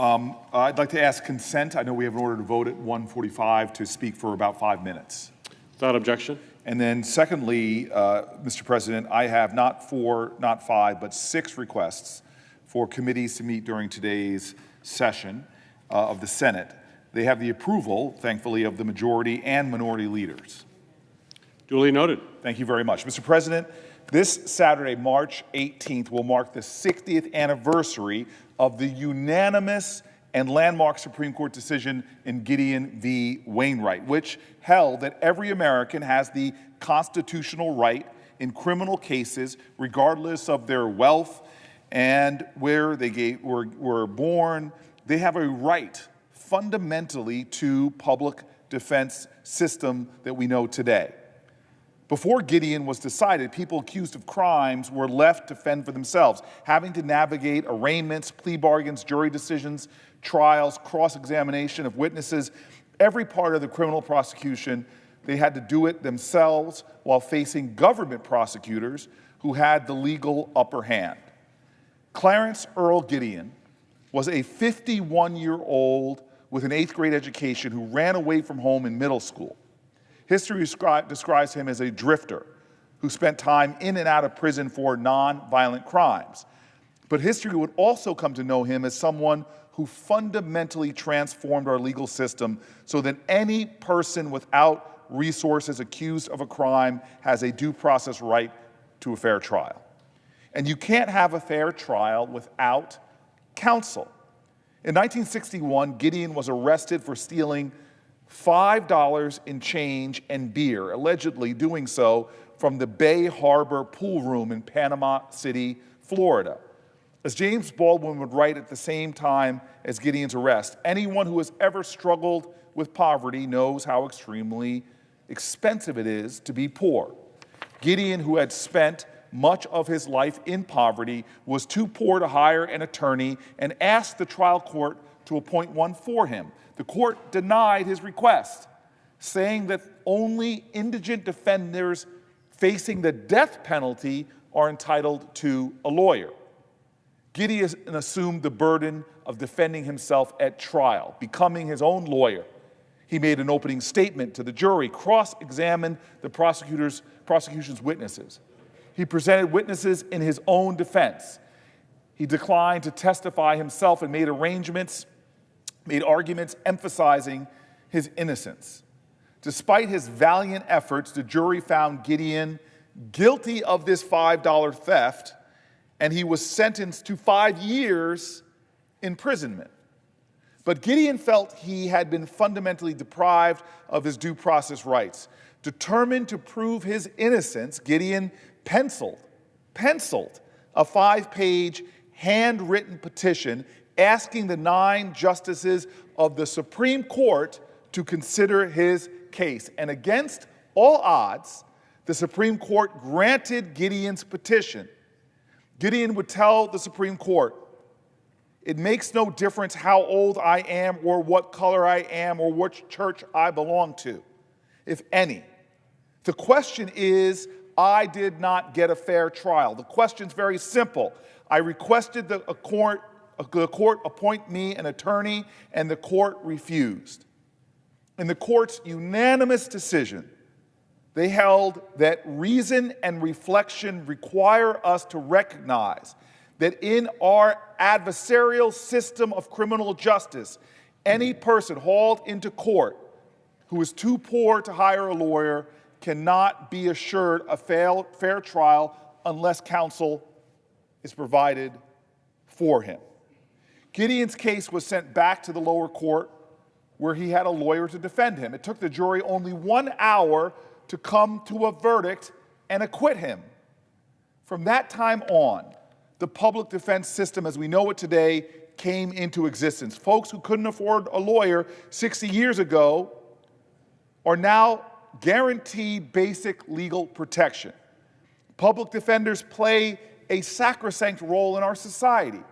I'd like to ask consent. I know we have an order to vote at 1:45 to speak for about 5 minutes. Without objection. And then secondly, Mr. President, I have not 4, not 5, but 6 requests for committees to meet during today's session of the Senate. They have the approval, thankfully, of the majority and minority leaders. Duly noted. Thank you very much. Mr. President, this Saturday, March 18th, will mark the 60th anniversary of the unanimous and landmark Supreme Court decision in Gideon v. Wainwright, which held that every American has the constitutional right in criminal cases, regardless of their wealth and where they were born. They have a right fundamentally to public defense system that we know today. Before Gideon was decided, people accused of crimes were left to fend for themselves, having to navigate arraignments, plea bargains, jury decisions, trials, cross-examination of witnesses. Every part of the criminal prosecution, they had to do it themselves while facing government prosecutors who had the legal upper hand. Clarence Gideon was a 51-year-old with an 8th grade education who ran away from home in middle school. History describes him as a drifter who spent time in and out of prison for non-violent crimes. But history would also come to know him as someone who fundamentally transformed our legal system so that any person without resources accused of a crime has a due process right to a fair trial. And you can't have a fair trial without counsel. In 1961, Gideon was arrested for stealing $5 in change and beer, allegedly doing so from the Bay Harbor pool room in Panama City, Florida. As James Baldwin would write at the same time as Gideon's arrest, anyone who has ever struggled with poverty knows how extremely expensive it is to be poor. Gideon, who had spent much of his life in poverty, was too poor to hire an attorney and asked the trial court to appoint one for him. The court denied his request, saying that only indigent defenders facing the death penalty are entitled to a lawyer. Gideon assumed the burden of defending himself at trial, becoming his own lawyer. He made an opening statement to the jury, cross-examined the prosecution's witnesses. He presented witnesses in his own defense. He declined to testify himself and made arguments emphasizing his innocence. Despite his valiant efforts, the jury found Gideon guilty of this $5 theft, and he was sentenced to 5 years imprisonment. But Gideon felt he had been fundamentally deprived of his due process rights. Determined to prove his innocence, Gideon penciled a 5-page handwritten petition asking the 9 justices of the Supreme Court to consider his case. And against all odds, the Supreme Court granted Gideon's petition. Gideon would tell the Supreme Court, "It makes no difference how old I am or what color I am or which church I belong to, if any. The question is, I did not get a fair trial. The question's very simple. I requested the court appoint me an attorney, and the court refused." In the court's unanimous decision, they held that reason and reflection require us to recognize that in our adversarial system of criminal justice, any person hauled into court who is too poor to hire a lawyer cannot be assured a fair trial unless counsel is provided for him. Gideon's case was sent back to the lower court where he had a lawyer to defend him. It took the jury only 1 hour to come to a verdict and acquit him. From that time on, the public defense system as we know it today came into existence. Folks who couldn't afford a lawyer 60 years ago are now guaranteed basic legal protection. Public defenders play a sacrosanct role in our society.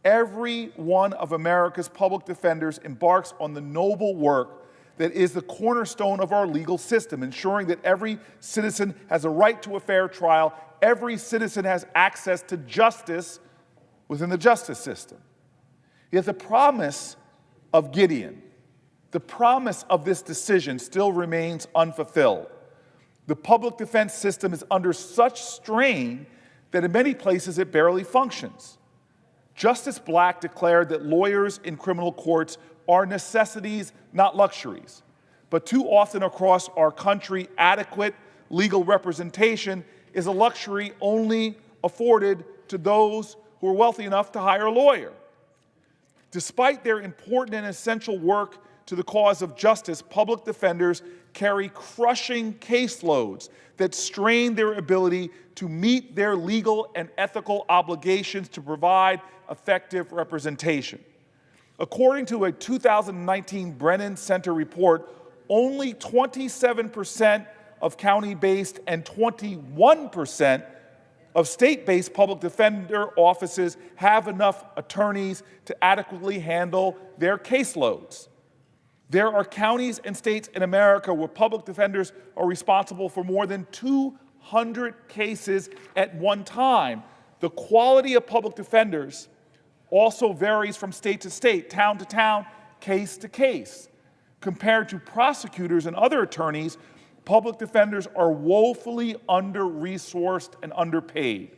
Every one of America's public defenders embarks on the noble work that is the cornerstone of our legal system, ensuring that every citizen has a right to a fair trial, every citizen has access to justice within the justice system. Yet the promise of Gideon, the promise of this decision still remains unfulfilled. The public defense system is under such strain that in many places it barely functions. Justice Black declared that lawyers in criminal courts are necessities, not luxuries. But too often across our country, adequate legal representation is a luxury only afforded to those who are wealthy enough to hire a lawyer. Despite their important and essential work to the cause of justice, public defenders carry crushing caseloads that strain their ability to meet their legal and ethical obligations to provide effective representation. According to a 2019 Brennan Center report, only 27% of county-based and 21% of state-based public defender offices have enough attorneys to adequately handle their caseloads. There are counties and states in America where public defenders are responsible for more than 200 cases at one time. The quality of public defenders also varies from state to state, town to town, case to case. Compared to prosecutors and other attorneys, public defenders are woefully under-resourced and underpaid.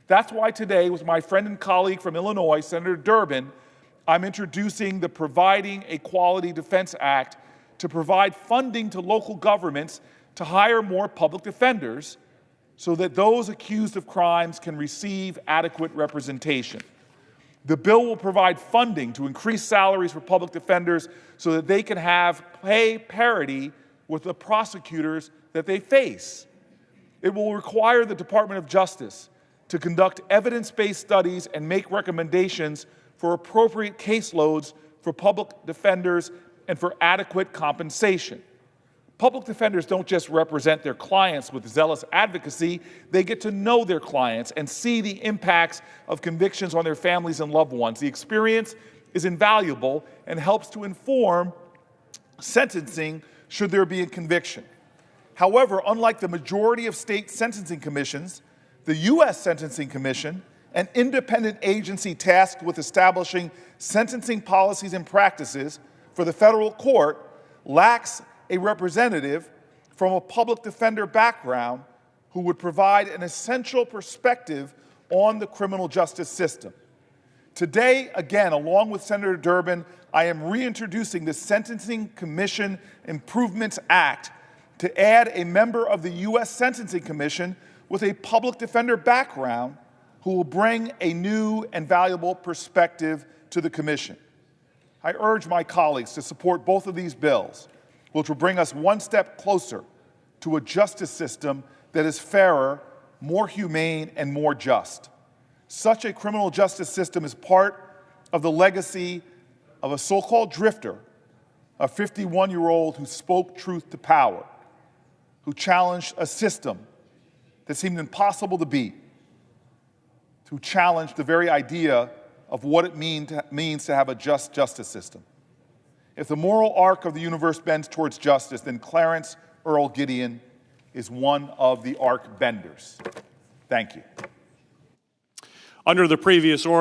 That's why today, with my friend and colleague from Illinois, Senator Durbin, I'm introducing the Providing a Quality Defense Act to provide funding to local governments to hire more public defenders so that those accused of crimes can receive adequate representation. The bill will provide funding to increase salaries for public defenders so that they can have pay parity with the prosecutors that they face. It will require the Department of Justice to conduct evidence-based studies and make recommendations for appropriate caseloads for public defenders and for adequate compensation. Public defenders don't just represent their clients with zealous advocacy, they get to know their clients and see the impacts of convictions on their families and loved ones. The experience is invaluable and helps to inform sentencing should there be a conviction. However, unlike the majority of state sentencing commissions, the U.S. Sentencing Commission, an independent agency tasked with establishing sentencing policies and practices for the federal court, lacks a representative from a public defender background who would provide an essential perspective on the criminal justice system. Today, again, along with Senator Durbin, I am reintroducing the Sentencing Commission Improvements Act to add a member of the U.S. Sentencing Commission with a public defender background who will bring a new and valuable perspective to the Commission. I urge my colleagues to support both of these bills, which will bring us one step closer to a justice system that is fairer, more humane, and more just. Such a criminal justice system is part of the legacy of a so-called drifter, a 51-year-old who spoke truth to power, who challenged a system that seemed impossible to beat, who challenged the very idea of what it means to have a just justice system. If the moral arc of the universe bends towards justice, then Clarence Earl Gideon is one of the arc benders. Thank you. Under the previous order,